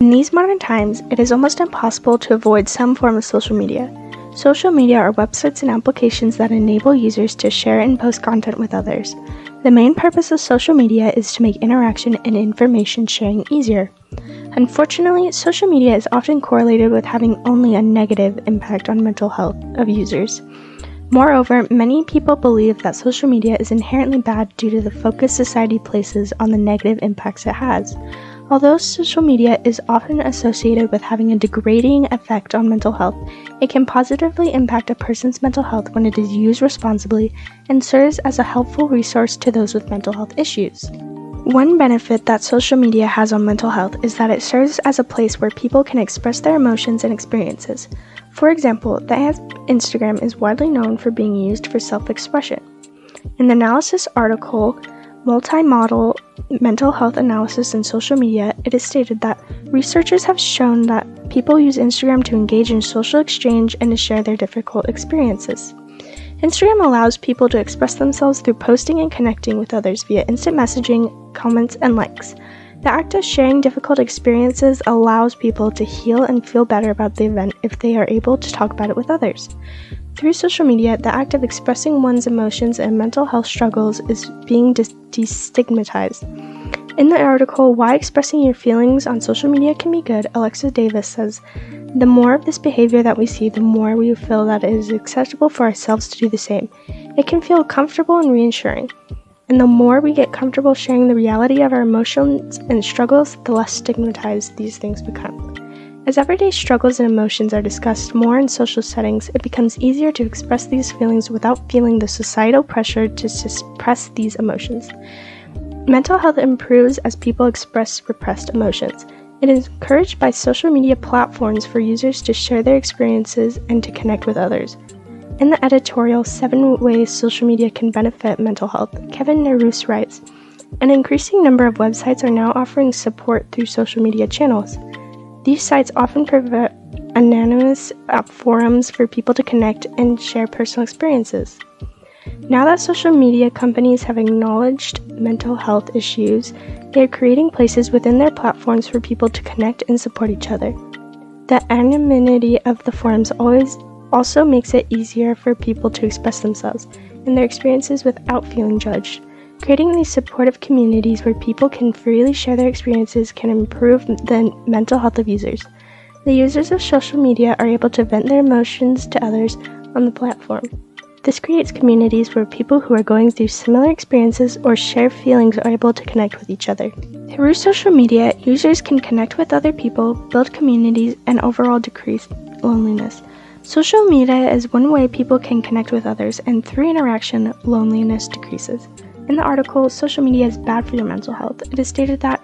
In these modern times, it is almost impossible to avoid some form of social media. Social media are websites and applications that enable users to share and post content with others. The main purpose of social media is to make interaction and information sharing easier. Unfortunately, social media is often correlated with having only a negative impact on mental health of users. Moreover, many people believe that social media is inherently bad due to the focus society places on the negative impacts it has. Although social media is often associated with having a degrading effect on mental health, it can positively impact a person's mental health when it is used responsibly and serves as a helpful resource to those with mental health issues. One benefit that social media has on mental health is that it serves as a place where people can express their emotions and experiences. For example, the app Instagram is widely known for being used for self-expression. In the analysis article, Multimodal Mental Health Analysis in Social Media, it is stated that researchers have shown that people use Instagram to engage in social exchange and to share their difficult experiences. Instagram allows people to express themselves through posting and connecting with others via instant messaging, comments, and likes. The act of sharing difficult experiences allows people to heal and feel better about the event if they are able to talk about it with others. Through social media, the act of expressing one's emotions and mental health struggles is being destigmatized. In the article, Why Expressing Your Feelings on Social Media Can Be Good, Alexa Davis says, "The more of this behavior that we see, the more we feel that it is acceptable for ourselves to do the same. It can feel comfortable and reassuring. And the more we get comfortable sharing the reality of our emotions and struggles, the less stigmatized these things become. As everyday struggles and emotions are discussed more in social settings, it becomes easier to express these feelings without feeling the societal pressure to suppress these emotions. Mental health improves as people express repressed emotions. It is encouraged by social media platforms for users to share their experiences and to connect with others." In the editorial, 7 Ways Social Media Can Benefit Mental Health, Kevin Naroos writes, "An increasing number of websites are now offering support through social media channels. These sites often provide anonymous forums for people to connect and share personal experiences. Now that social media companies have acknowledged mental health issues, they are creating places within their platforms for people to connect and support each other. The anonymity of the forums also makes it easier for people to express themselves and their experiences without feeling judged. Creating these supportive communities where people can freely share their experiences can improve the mental health of users. The users of social media are able to vent their emotions to others on the platform. This creates communities where people who are going through similar experiences or share feelings are able to connect with each other. Through social media, users can connect with other people, build communities, and overall decrease loneliness. Social media is one way people can connect with others, and through interaction, loneliness decreases." In the article, "Social Media is Bad for Your Mental Health," it is stated that,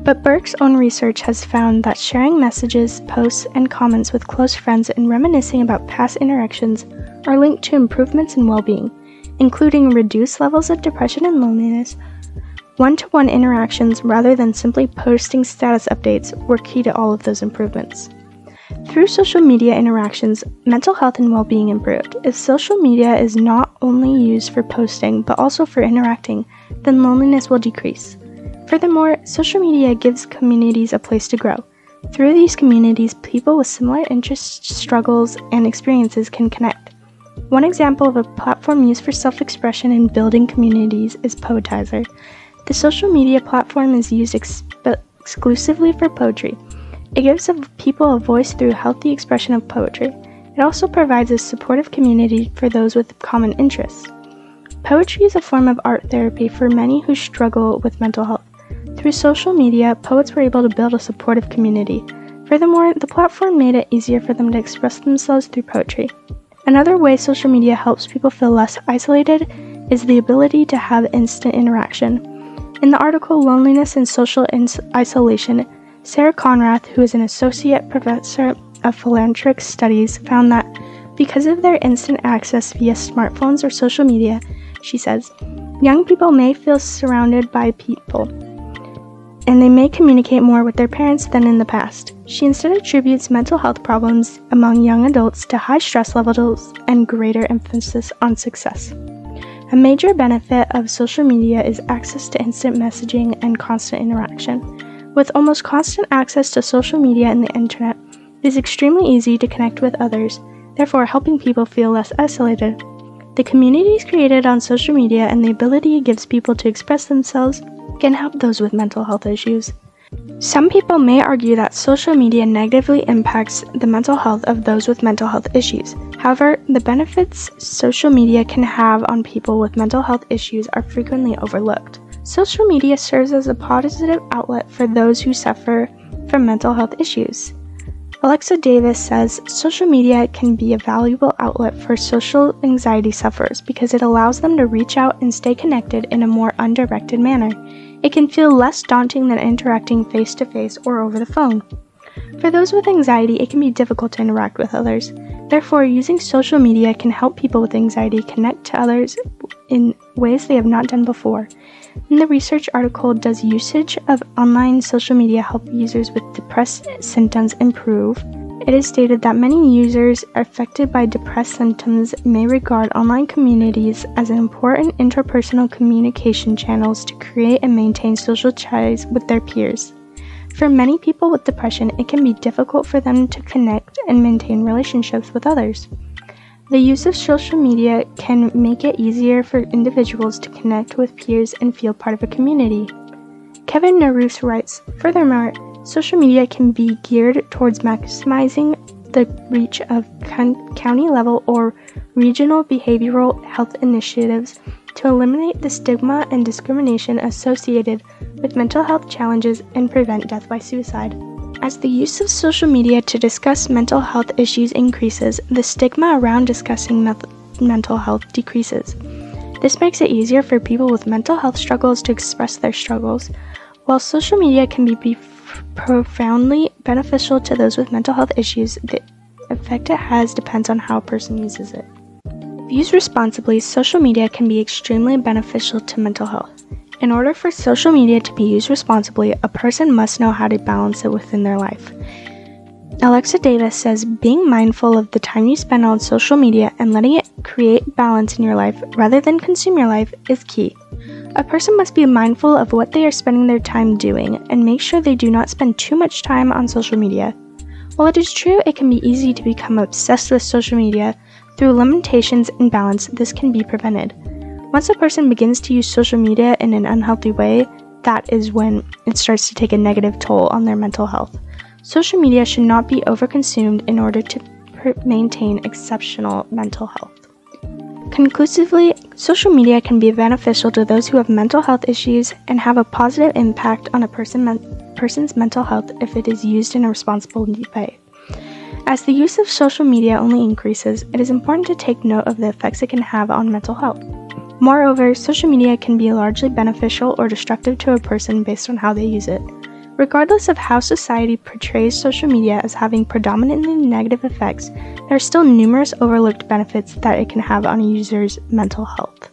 "But Burke's own research has found that sharing messages, posts, and comments with close friends and reminiscing about past interactions are linked to improvements in well-being, including reduced levels of depression and loneliness. One-to-one interactions rather than simply posting status updates were key to all of those improvements." Through social media interactions, mental health and well-being improved. If social media is not only used for posting but also for interacting, then loneliness will decrease. Furthermore, social media gives communities a place to grow. Through these communities, people with similar interests, struggles, and experiences can connect. One example of a platform used for self-expression and building communities is Poetizer. The social media platform is used exclusively for poetry. It gives people a voice through healthy expression of poetry. It also provides a supportive community for those with common interests. Poetry is a form of art therapy for many who struggle with mental health. Through social media, poets were able to build a supportive community. Furthermore, the platform made it easier for them to express themselves through poetry. Another way social media helps people feel less isolated is the ability to have instant interaction. In the article, Loneliness and Social Isolation, Sarah Conrath, who is an associate professor of philanthropic studies, found that because of their instant access via smartphones or social media, she says, young people may feel surrounded by people, and they may communicate more with their parents than in the past. She instead attributes mental health problems among young adults to high stress levels and greater emphasis on success. A major benefit of social media is access to instant messaging and constant interaction. With almost constant access to social media and the internet, it is extremely easy to connect with others, therefore helping people feel less isolated. The communities created on social media and the ability it gives people to express themselves can help those with mental health issues. Some people may argue that social media negatively impacts the mental health of those with mental health issues. However, the benefits social media can have on people with mental health issues are frequently overlooked. Social media serves as a positive outlet for those who suffer from mental health issues. Alexa Davis says social media can be a valuable outlet for social anxiety sufferers because it allows them to reach out and stay connected in a more undirected manner. It can feel less daunting than interacting face-to-face or over the phone. For those with anxiety, it can be difficult to interact with others. Therefore, using social media can help people with anxiety connect to others in ways they have not done before. In the research article, Does Usage of Online Social Media Help Users with Depressed Symptoms Improve? It is stated that many users affected by depressed symptoms may regard online communities as important interpersonal communication channels to create and maintain social ties with their peers. For many people with depression, it can be difficult for them to connect and maintain relationships with others. The use of social media can make it easier for individuals to connect with peers and feel part of a community. Kevin Naroos writes, furthermore, social media can be geared towards maximizing the reach of county-level or regional behavioral health initiatives to eliminate the stigma and discrimination associated with mental health challenges and prevent death by suicide. As the use of social media to discuss mental health issues increases, the stigma around discussing mental health decreases. This makes it easier for people with mental health struggles to express their struggles. While social media can be profoundly beneficial to those with mental health issues, the effect it has depends on how a person uses it. If used responsibly, social media can be extremely beneficial to mental health. In order for social media to be used responsibly, a person must know how to balance it within their life. Alexa Davis says being mindful of the time you spend on social media and letting it create balance in your life rather than consume your life is key. A person must be mindful of what they are spending their time doing and make sure they do not spend too much time on social media. While it is true it can be easy to become obsessed with social media, through limitations and balance, this can be prevented. Once a person begins to use social media in an unhealthy way, that is when it starts to take a negative toll on their mental health. Social media should not be overconsumed in order to maintain exceptional mental health. Conclusively, social media can be beneficial to those who have mental health issues and have a positive impact on a person's mental health if it is used in a responsible way. As the use of social media only increases, it is important to take note of the effects it can have on mental health. Moreover, social media can be largely beneficial or destructive to a person based on how they use it. Regardless of how society portrays social media as having predominantly negative effects, there are still numerous overlooked benefits that it can have on a user's mental health.